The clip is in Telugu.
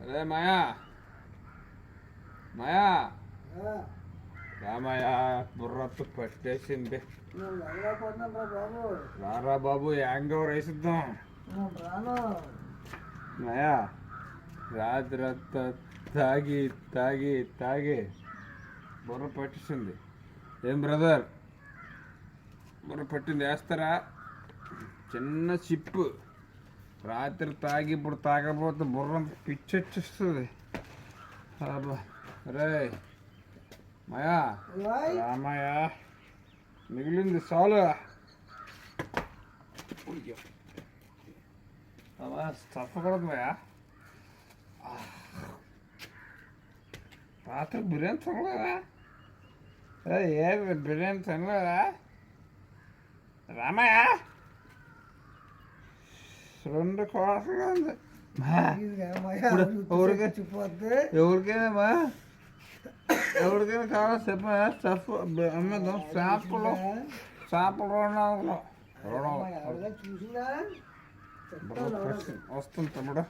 అరే మాయా మాయా రామయ్య బుర్రత్తు పట్టేసింది. రారా బాబు యాంగో రైసిద్దాం. మాయా రాత్రి తాగి తాగి తాగి బుర్ర పట్టేసింది. ఏం బ్రదర్ బుర్ర పట్టింది వేస్తారా? చిన్న చిప్పు రాత్రి తాగి ఇప్పుడు తాగకపోతే బుర్ర పిచ్చొచ్చేస్తుంది. రే మాయా రామయ్య మిగిలింది చాలు. తప్పకూడదు మాయా. రాత్రి బిర్యానీ తినలేదా? ఏ బిర్యానీ తినలేదా రామయ్య? 2 కోట్లు ఉంది ఎవరికైనా కావాలి చెప్పా. స్టఫ్ అమ్మేద్దాం. చేపలు 200 వస్తుంది తమ్ముడు.